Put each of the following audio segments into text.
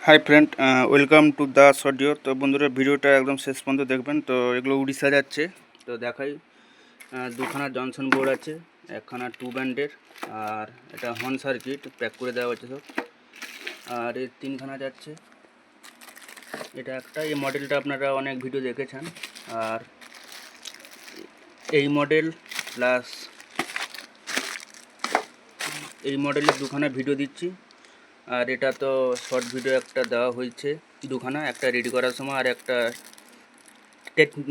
Hi friend, welcome to Das audio. তো বন্ধুরা, ভিডিওটা একদম শেষ পর্যন্ত দেখবেন। তো এগুলো উড়িষ্যা যাচ্ছে। তো দেখাই, দুখানা জনসন বোর্ড আছে, একখানা 2 ব্যান্ডের, আর এটা হর্ন সার্কিট প্যাক করে দেওয়া হচ্ছে সব। আর এই 3খানা যাচ্ছে। এটা একটা, এই মডেলটা আপনারা অনেক ভিডিও দেখেছেন। আর এই মডেল প্লাস এই মডেলের দুখানা ভিডিও দিচ্ছি। আর এটা তো শর্ট ভিডিও একটা দেওয়া হয়েছে দুখানা, একটা রেডি করার সময় আর একটা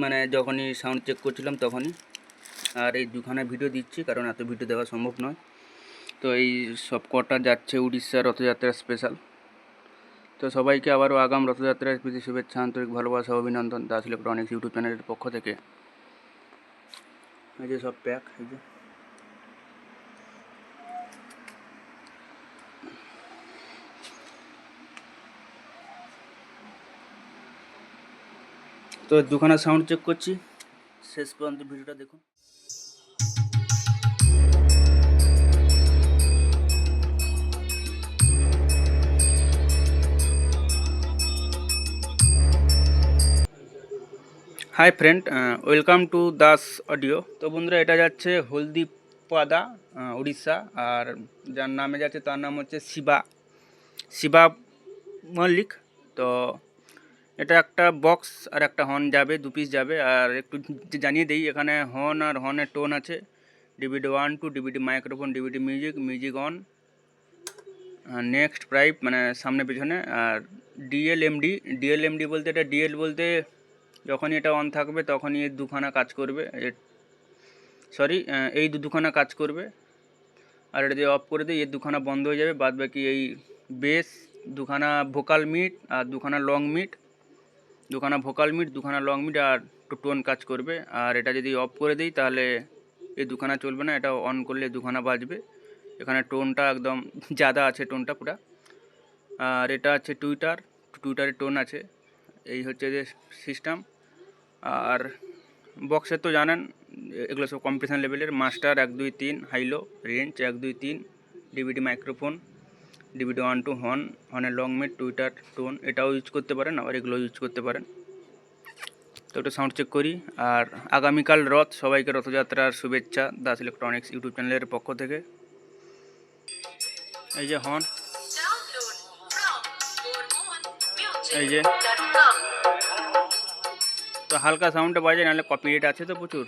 মানে যখনই সাউন্ড চেক করছিলাম তখনই। আর এই দুখানা ভিডিও দিচ্ছি কারণ এত ভিডিও দেওয়া সম্ভব নয়। তো এই সব কটা যাচ্ছে উড়িষ্যা রথযাত্রা স্পেশাল। তো সবাইকে আবারও আগাম রথযাত্রার প্রীতি শুভেচ্ছা, আন্তরিক ভালোবাসা, অভিনন্দন দাস ইলেকট্রনিক্স ইউটিউব চ্যানেলের পক্ষ থেকে। এই যে সব প্যাক, এই যে তো দুখানা সাউন্ড চেক করছি, শেষ পর্যন্ত ভিডিওটা দেখুন। Hi friend, welcome to Das audio. তো বন্ধুরা, এটা যাচ্ছে হলদিপাদা, উড়িষ্যা। আর যার নামে যাচ্ছে তার নাম হচ্ছে শিবা মল্লিক। তো এটা একটা বক্স আর একটা হর্ন যাবে, 2 পিস যাবে। আর একটু জানিয়ে দিই, এখানে হর্ন আর হর্নের টোন আছে DVD 1 2, DVD microphone, DVD music on, next প্রাইপ মানে সামনে পেছনে। আর ডিএলএমডি বলতে, এটা ডিএল বলতে যখনই এটা অন থাকবে তখনই এই দুখানা কাজ করবে, এই দুখানা কাজ করবে। আর এটা দিয়ে অফ করে দিই, এই দুখানা বন্ধ হয়ে যাবে। বাদ বাকি এই বেস, দুখানা ভোকাল মিট আর দুখানা লং মিট, দুখানা লং মিট আর টোন কাজ করবে। আর এটা যদি অফ করে দিই তাহলে এই দুখানা চলবে না, এটা অন করলে দুখানা বাজবে। এখানে টোনটা একদম জাদা আছে, টোনটা পুরা। আর এটা আছে টুইটারের টোন আছে। এই হচ্ছে যে সিস্টেম। আর বক্সের তো জানেন এগুলো সব কম্পিটিশন লেভেলের, master 1 2 3, high low range 1 2 3, DVD microphone, DVD 1 2, হর্নের লং মিট, টুইটার টোন, এটাও ইউজ করতে পারেন, আবার এগুলো ইউজ করতে পারেন। তো একটা সাউন্ড চেক করি। আর আগামীকাল রথ, সবাইকে রথযাত্রার শুভেচ্ছা দাস ইলেকট্রনিক্স ইউটিউব চ্যানেলের পক্ষ থেকে। এই যে হর্ন, এই যে তো হালকা সাউন্ডে বাজে, নাহলে কপিরাইট আছে তো প্রচুর।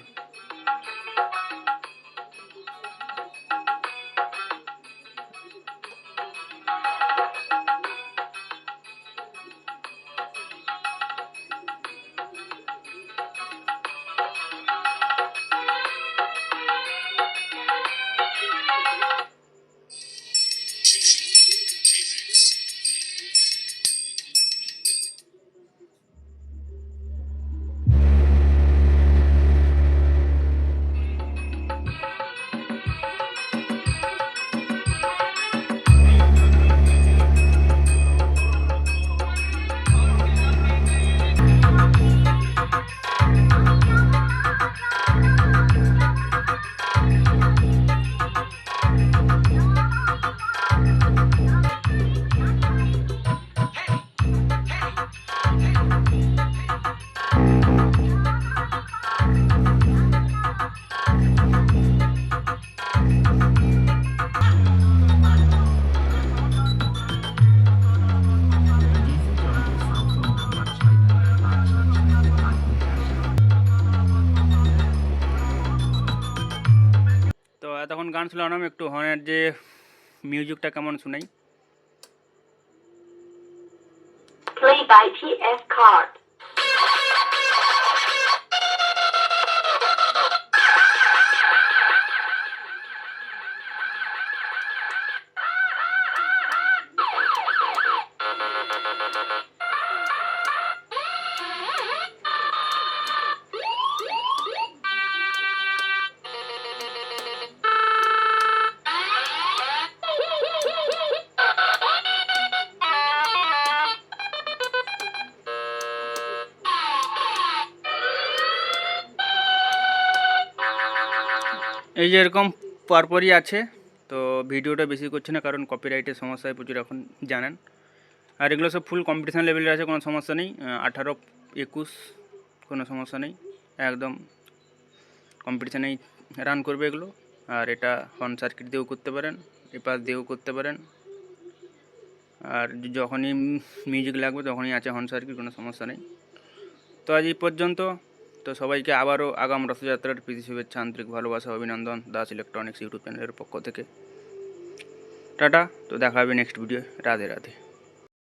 তো এতক্ষণ গান শুনলাম, একটু হর্নের যে মিউজিকটা কেমন শোনাই। Play by TS Card. এই যে এরকম পরপরই আছে। তো ভিডিওটা বেশি করছে না কারণ কপিরাইটের সমস্যায় প্রচুর এখন জানেন। আর এগুলো সব ফুল কম্পিটিশান লেভেলের আছে, কোনো সমস্যা নেই। 18, 21 কোনো সমস্যা নেই, একদম কম্পিটিশানেই রান করবে এগুলো। আর এটা হর্ন সার্কিট দিয়েও করতে পারেন, এপাশ দিয়েও করতে পারেন। আর যখনই মিউজিক লাগবে তখনই আছে হর্ন সার্কিট, কোনো সমস্যা নেই। তো আজ এই পর্যন্ত। তো সবাইকে আবারও আগাম রথযাত্রার প্রীতি শুভেচ্ছা, আন্তরিক ভালোবাসা, অভিনন্দন দাস ইলেকট্রনিক্স ইউটিউব চ্যানেলের পক্ষ থেকে। টাটা। তো দেখা হবে নেক্সট ভিডিও। রাধে রাধে।